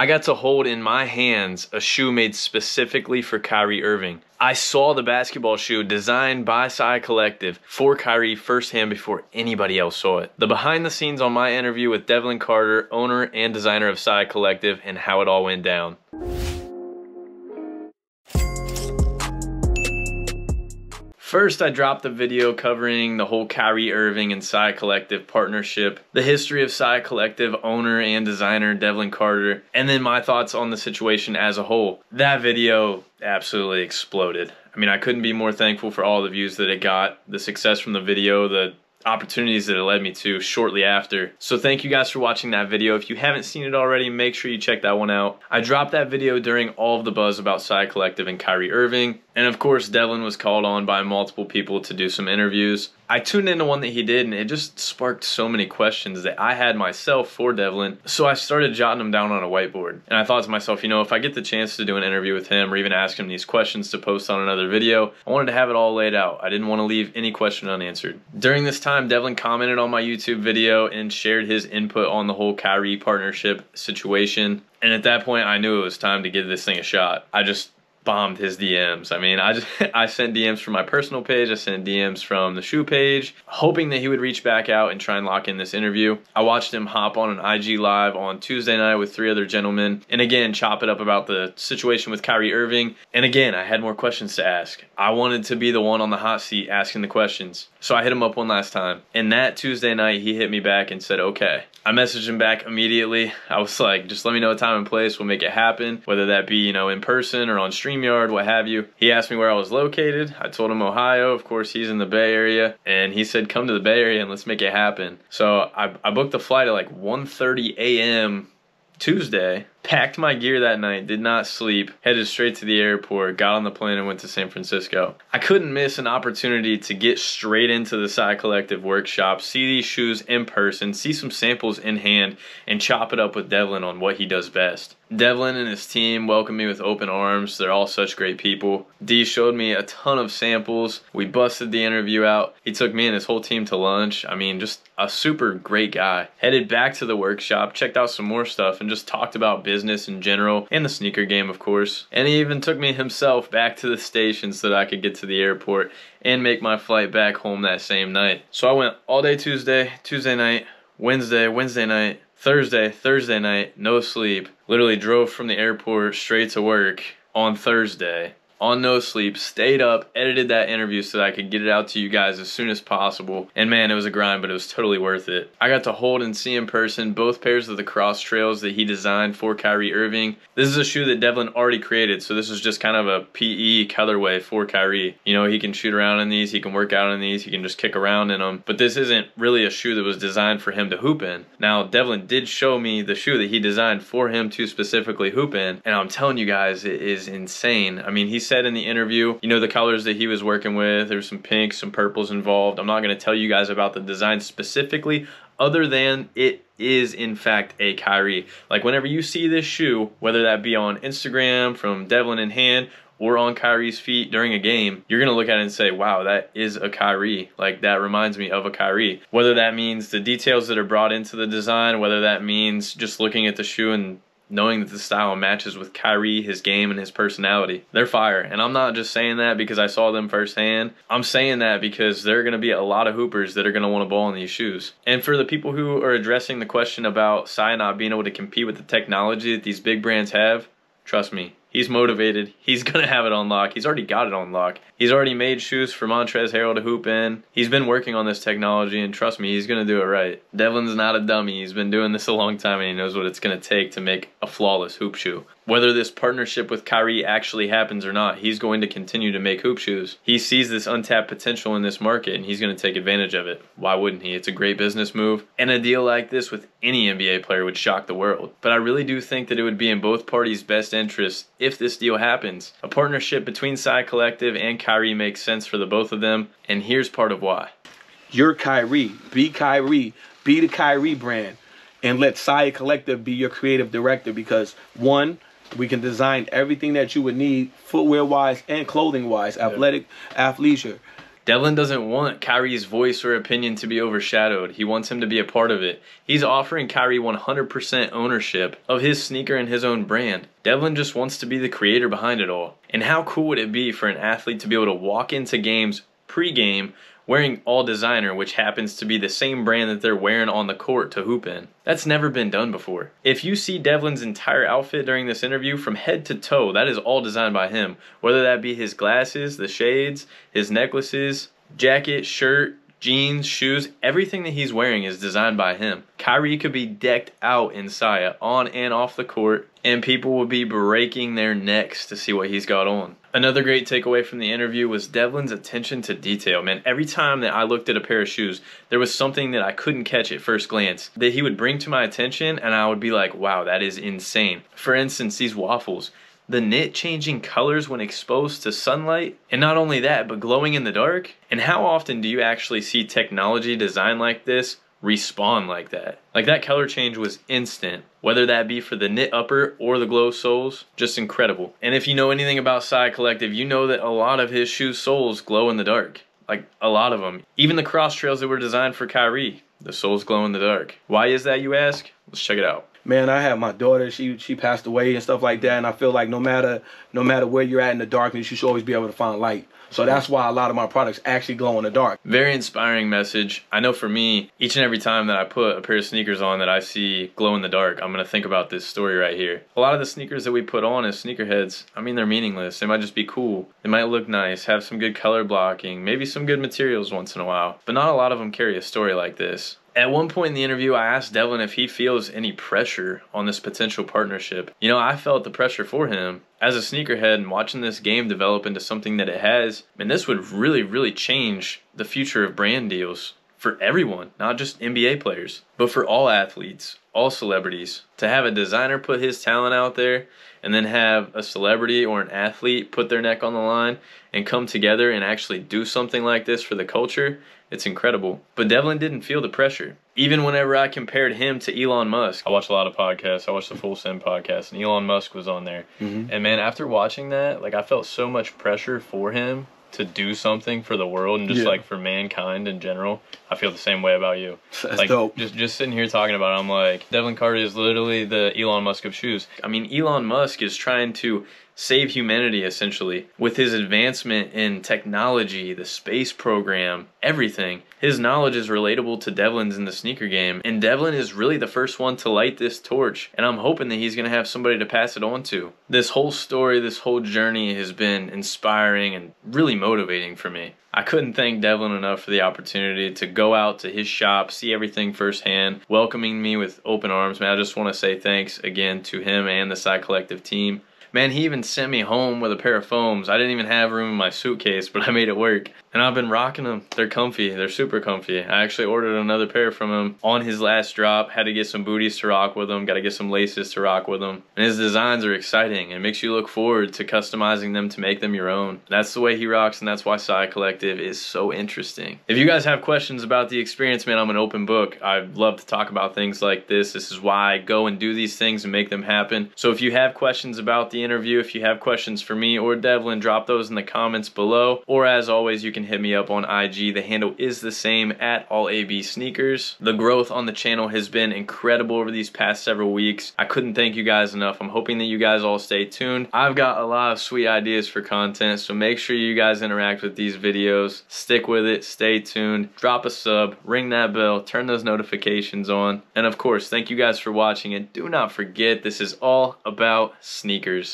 I got to hold in my hands a shoe made specifically for Kyrie Irving. I saw the basketball shoe designed by SIA Collective for Kyrie firsthand before anybody else saw it. The behind the scenes on my interview with Devlin Carter, owner and designer of SIA Collective, and how it all went down. First, I dropped a video covering the whole Kyrie Irving and SIA Collective partnership, the history of SIA Collective owner and designer Devlin Carter, and then my thoughts on the situation as a whole. That video absolutely exploded. I mean, I couldn't be more thankful for all the views that it got, the success from the video, the opportunities that it led me to shortly after. So thank you guys for watching that video. If you haven't seen it already, make sure you check that one out. I dropped that video during all of the buzz about SIA Collective and Kyrie Irving. And of course, Devlin was called on by multiple people to do some interviews. I tuned into one that he did, and it just sparked so many questions that I had myself for Devlin. So I started jotting them down on a whiteboard. And I thought to myself, you know, if I get the chance to do an interview with him or even ask him these questions to post on another video, I wanted to have it all laid out. I didn't want to leave any question unanswered. During this time, Devlin commented on my YouTube video and shared his input on the whole Kyrie partnership situation. And at that point, I knew it was time to give this thing a shot. I just bombed his DMs. I mean, I sent DMs from my personal page, I sent DMs from the shoe page, hoping that he would reach back out and try and lock in this interview. I watched him hop on an IG live on Tuesday night with 3 other gentlemen, and again, chop it up about the situation with Kyrie Irving. And again, I had more questions to ask. I wanted to be the one on the hot seat asking the questions. So I hit him up one last time. And that Tuesday night, he hit me back and said, okay. I messaged him back immediately. I was like, just let me know a time and place, we'll make it happen. Whether that be, you know, in person or on StreamYard, what have you. He asked me where I was located. I told him Ohio. Of course, he's in the Bay Area. And he said, come to the Bay Area and let's make it happen. So I booked the flight at like 1:30 a.m. Tuesday, packed my gear that night, did not sleep, headed straight to the airport, got on the plane and went to San Francisco. I couldn't miss an opportunity to get straight into the SIA Collective workshop, see these shoes in person, see some samples in hand, and chop it up with Devlin on what he does best. Devlin and his team welcomed me with open arms. They're all such great people. D showed me a ton of samples. We busted the interview out. He took me and his whole team to lunch. I mean, just a super great guy. Headed back to the workshop, checked out some more stuff, and just talked about business in general and the sneaker game, of course. And he even took me himself back to the station so that I could get to the airport and make my flight back home that same night. So I went all day Tuesday night, Wednesday night, Thursday night, no sleep. Literally drove from the airport straight to work on Thursday on no sleep, stayed up, edited that interview so that I could get it out to you guys as soon as possible. And man, it was a grind, but it was totally worth it. I got to hold and see in person both pairs of the cross trails that he designed for Kyrie Irving. This is a shoe that Devlin already created, so this is just kind of a PE colorway for Kyrie. You know, he can shoot around in these, he can work out in these, he can just kick around in them, but this isn't really a shoe that was designed for him to hoop in. Now, Devlin did show me the shoe that he designed for him to specifically hoop in, and I'm telling you guys, it is insane. I mean, he said in the interview, you know, the colors that he was working with, there's some pinks, some purples involved. I'm not going to tell you guys about the design specifically, other than it is in fact a Kyrie. Like, whenever you see this shoe, whether that be on Instagram from Devlin in hand or on Kyrie's feet during a game, you're going to look at it and say, wow, that is a Kyrie. Like, that reminds me of a Kyrie. Whether that means the details that are brought into the design, whether that means just looking at the shoe and knowing that the style matches with Kyrie, his game, and his personality. They're fire. And I'm not just saying that because I saw them firsthand. I'm saying that because there are going to be a lot of hoopers that are going to want to ball in these shoes. And for the people who are addressing the question about SIA not being able to compete with the technology that these big brands have, trust me, he's motivated. He's going to have it on lock. He's already got it on lock. He's already made shoes for Montrezl Harrell to hoop in. He's been working on this technology, and trust me, he's going to do it right. Devlin's not a dummy. He's been doing this a long time, and he knows what it's going to take to make a flawless hoop shoe. Whether this partnership with Kyrie actually happens or not, he's going to continue to make hoop shoes. He sees this untapped potential in this market, and he's going to take advantage of it. Why wouldn't he? It's a great business move. And a deal like this with any NBA player would shock the world. But I really do think that it would be in both parties' best interest if this deal happens. A partnership between SIA Collective and Kyrie makes sense for the both of them, and here's part of why. You're Kyrie. Be Kyrie. Be the Kyrie brand. And let SIA Collective be your creative director, because one, we can design everything that you would need footwear-wise and clothing-wise, athletic, athleisure. Devlin doesn't want Kyrie's voice or opinion to be overshadowed. He wants him to be a part of it. He's offering Kyrie 100% ownership of his sneaker and his own brand. Devlin just wants to be the creator behind it all. And how cool would it be for an athlete to be able to walk into games pre-game wearing all designer, which happens to be the same brand that they're wearing on the court to hoop in? That's never been done before. If you see Devlin's entire outfit during this interview, from head to toe, that is all designed by him. Whether that be his glasses, the shades, his necklaces, jacket, shirt, jeans, shoes, everything that he's wearing is designed by him. Kyrie could be decked out in SIA, on and off the court, and people will be breaking their necks to see what he's got on. Another great takeaway from the interview was Devlin's attention to detail. Man, every time that I looked at a pair of shoes, there was something that I couldn't catch at first glance that he would bring to my attention, and I would be like, wow, that is insane. For instance, these waffles. The knit changing colors when exposed to sunlight, and not only that, but glowing in the dark. And how often do you actually see technology designed like this respawn like that? Like, that color change was instant, whether that be for the knit upper or the glow soles. Just incredible. And if you know anything about SIA Collective, you know that a lot of his shoe soles glow in the dark. Like, a lot of them. Even the cross trails that were designed for Kyrie, the soles glow in the dark. Why is that, you ask? Let's check it out. Man, I have my daughter, she passed away and stuff like that, and I feel like no matter where you're at in the darkness, you should always be able to find light. So that's why a lot of my products actually glow in the dark. Very inspiring message. I know for me, each and every time that I put a pair of sneakers on that I see glow in the dark, I'm going to think about this story right here. A lot of the sneakers that we put on as sneakerheads, I mean, they're meaningless. They might just be cool. They might look nice, have some good color blocking, maybe some good materials once in a while. But not a lot of them carry a story like this. At one point in the interview, I asked Devlin if he feels any pressure on this potential partnership. You know, I felt the pressure for him. As a sneakerhead and watching this game develop into something that it has, and this would really, really change the future of brand deals for everyone, not just NBA players, but for all athletes, all celebrities. To have a designer put his talent out there and then have a celebrity or an athlete put their neck on the line and come together and actually do something like this for the culture, it's incredible. But Devlin didn't feel the pressure. Even whenever I compared him to Elon Musk. I watch a lot of podcasts. I watched the Full Send podcast, and Elon Musk was on there. And man, after watching that, like, I felt so much pressure for him to do something for the world and just like for mankind in general. I feel the same way about you. That's like, dope. Just sitting here talking about it, I'm like, Devlin Carter is literally the Elon Musk of shoes. I mean, Elon Musk is trying to save humanity, essentially, with his advancement in technology, the space program, everything. His knowledge is relatable to Devlin's in the sneaker game, and Devlin is really the first one to light this torch, and I'm hoping that he's going to have somebody to pass it on to. This whole story, this whole journey has been inspiring and really motivating for me. I couldn't thank Devlin enough for the opportunity to go out to his shop, see everything firsthand, welcoming me with open arms. Man, I just want to say thanks again to him and the SIA Collective team. Man, he even sent me home with a pair of foams. I didn't even have room in my suitcase, but I made it work. And I've been rocking them. They're comfy. They're super comfy. I actually ordered another pair from him on his last drop. Had to get some booties to rock with them. Got to get some laces to rock with them. And his designs are exciting. It makes you look forward to customizing them to make them your own. That's the way he rocks, and that's why SIA Collective is so interesting. If you guys have questions about the experience, man, I'm an open book. I love to talk about things like this. This is why I go and do these things and make them happen. So if you have questions about the interview, if you have questions for me or Devlin, drop those in the comments below. Or as always, you can hit me up on IG. The handle is the same, at AllABSneakers. The growth on the channel has been incredible over these past several weeks. I couldn't thank you guys enough. I'm hoping that you guys all stay tuned. I've got a lot of sweet ideas for content, so make sure you guys interact with these videos. Stick with it, stay tuned, drop a sub, ring that bell, turn those notifications on. And of course, thank you guys for watching, and do not forget, this is all about sneakers.